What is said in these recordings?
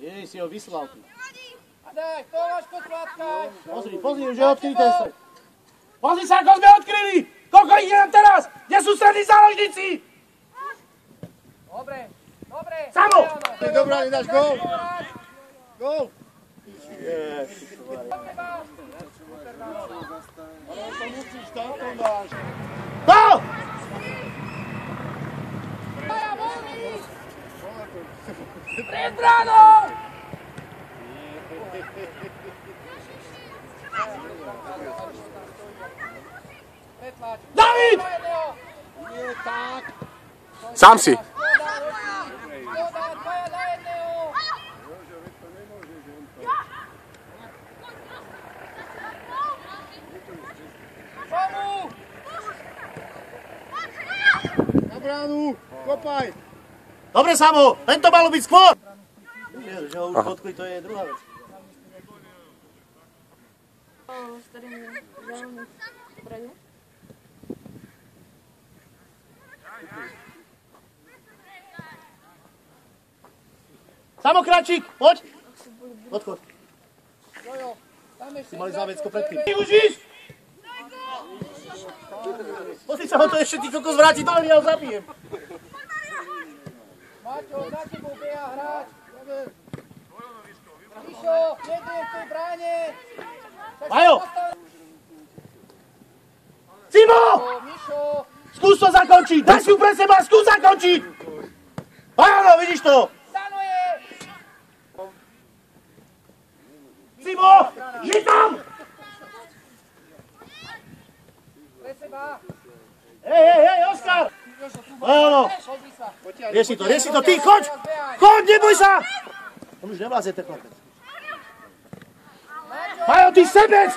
Jej si ho vyslal tu. A daj, Tomáško, sladkaj. Pozri, už je odkrytý ten. Pozri sa, ako sme odkryli! Koľko ich je nám teraz? Kde sú strední záložníci? Dobre. Samo! Dobrá, nedáš gól. Gól. Ale to musíš tam, Tomáš. Gól! Pred bránou! David! Nie tak. Sám si. Na bránu, kopaj. Dobre, Samo, tento malo byť skôr. Že ho už podkuj, to je druhá vec. Samo, Kráčik, poď. Odchod. Si mali záväzko predtým. Ty už ísť! Pozri sa, ho to ešte ty kokos vráti do ja ho zabijem. Maťo, za tebou beha hráč. Mišo, jednej v tej bráne. Majo! Simo! Mišo. Skús to zakončiť! Daj si ju pre seba, skús zakončiť! Áno, vidíš to! Stanuje! Simo! Žij tam! Pre seba. Hej, Oskar! Áno! Pozri sa. Rieši to, ty, choď! Choď, neboj sa! On už nevláze ten chlapec. Majo, ty sebec!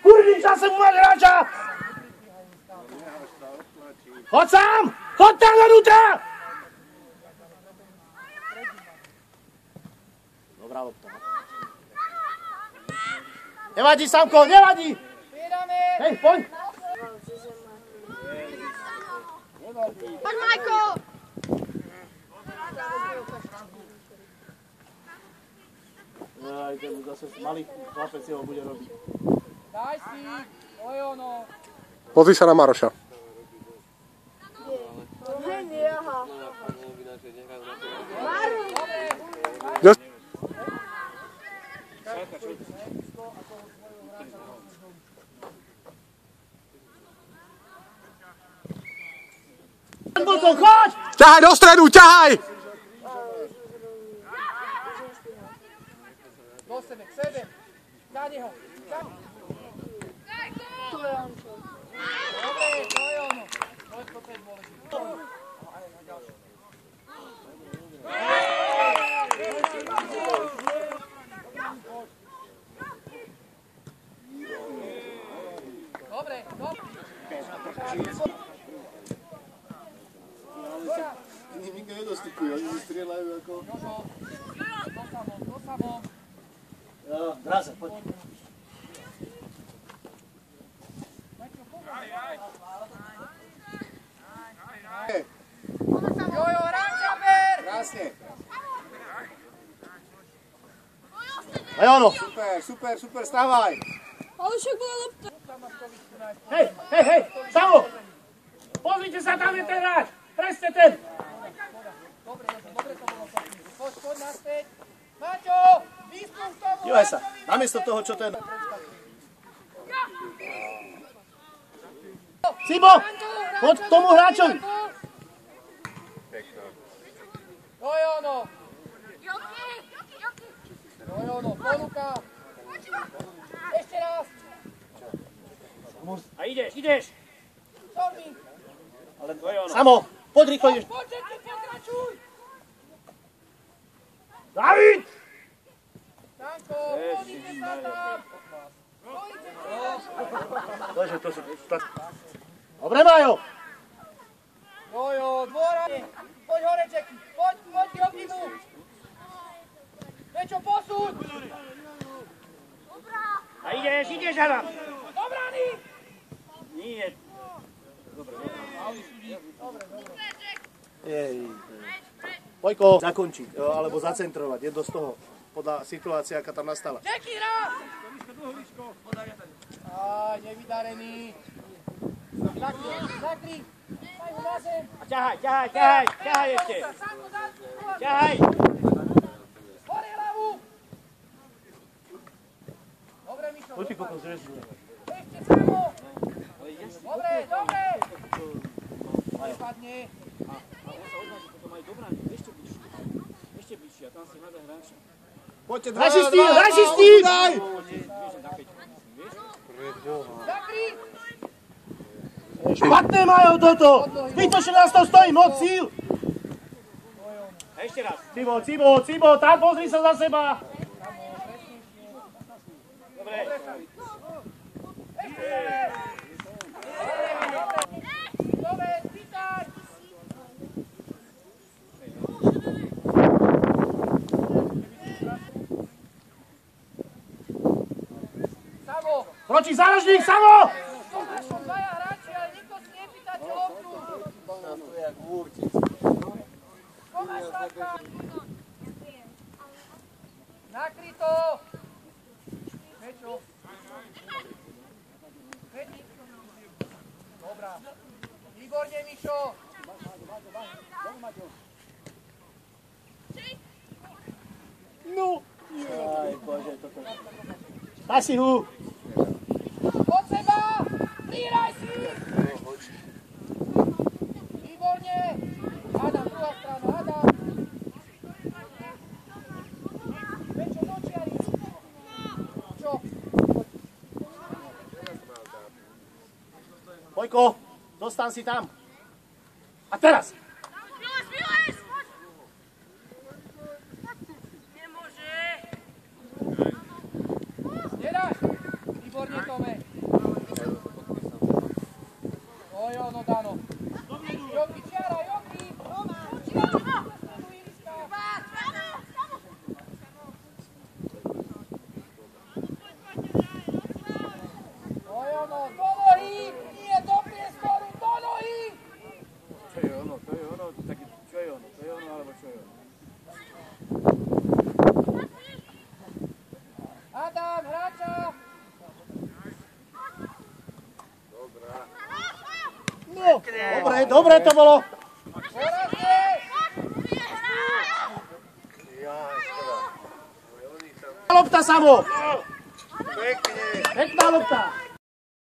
Kurník, zase mu máš hráča! Choď sám! Choď tam donútra! Dobrá lopta. Nevadí, Samko, nevadí! Priedame. Hej, poď! Poď, Majko! Aj ten zase malý chlapec si ho bude robiť. Daj si. To je ono. Pozri sa na Maroša. Choď! Ťahaj do stredu, ťahaj! Do sebe, k sebe. Za neho. To je on čo. Dobre, to je ono. To je dôležité. Dobre. Nikto nedostupuje, oni si strieľajú ako... To samo. Draza, poď. Jojo, Rančaber! Krásne. Aj ono. Super, stávaj. Ale však bola lopta. Hej, Samo! Pozrite sa, tam je ten hráč! Presne ten! Dobre to bolo. Poď naspäť. Maťo, vystup k tomu. Dívaj sa, namiesto toho, čo ten... Simo! Poď k tomu hráčovi! To je ono. Ponuka. Ešte raz. A ideš! Sorry. Ale Samo, poď rýchlo ideš! Poď, pokračuj. David! Janko, pozrite sa tam. To sú... Dobre, Majo! Jojo, dvorane. Poď hore, Čeky. Poď, robí mu. Niečo posúď. A ideš, Adam! Do brány. Nie. Dobre. Jej. Vojko, zakončiť, alebo zacentrovať, jedno z toho, podľa situácie, aká tam nastala. Čeký, raz! Aj, nevydarený. Zakry. Daj ho na zem. Ťahaj ešte. Ťahaj. Hore hlavu. Dobre, Mišo. Poď ty kokos, rezu. Ešte samo. Dobre. Nepadne. Poďte, Hraši s tým! Zakry. Špatné majú toto! Zbytočne nás to stojí moc síl! Ešte raz. Cibo, tam pozri sa za seba! Dobre. Dobre, pýtaj. Samo. Proči záražník, Samo! To sú dvaja hráči, ale nikto si nepýtate loptu. Komáš Slavka. Nakryto. Mečo. Vedni. Dobrá. Výborne, Mišo. No. Daj si hu. Od seba. Príraj si. Výborne. Adam, druhá strana. Adam. Mečo, do čiary. Čo? Vojko, dostan si tam. A teraz. Nedáš? Výborne, Tome. Ojo, no Dano. Joki, čiara, Joki. Čiara. Tu Iriska. Ojo, no, do nohy. Nie do priestoru, do nohy. Čo je ono, alebo čo je ono? Adam, hráča. No, dobre to bolo. Porazne. Lopta, Samo. Pekná lopta.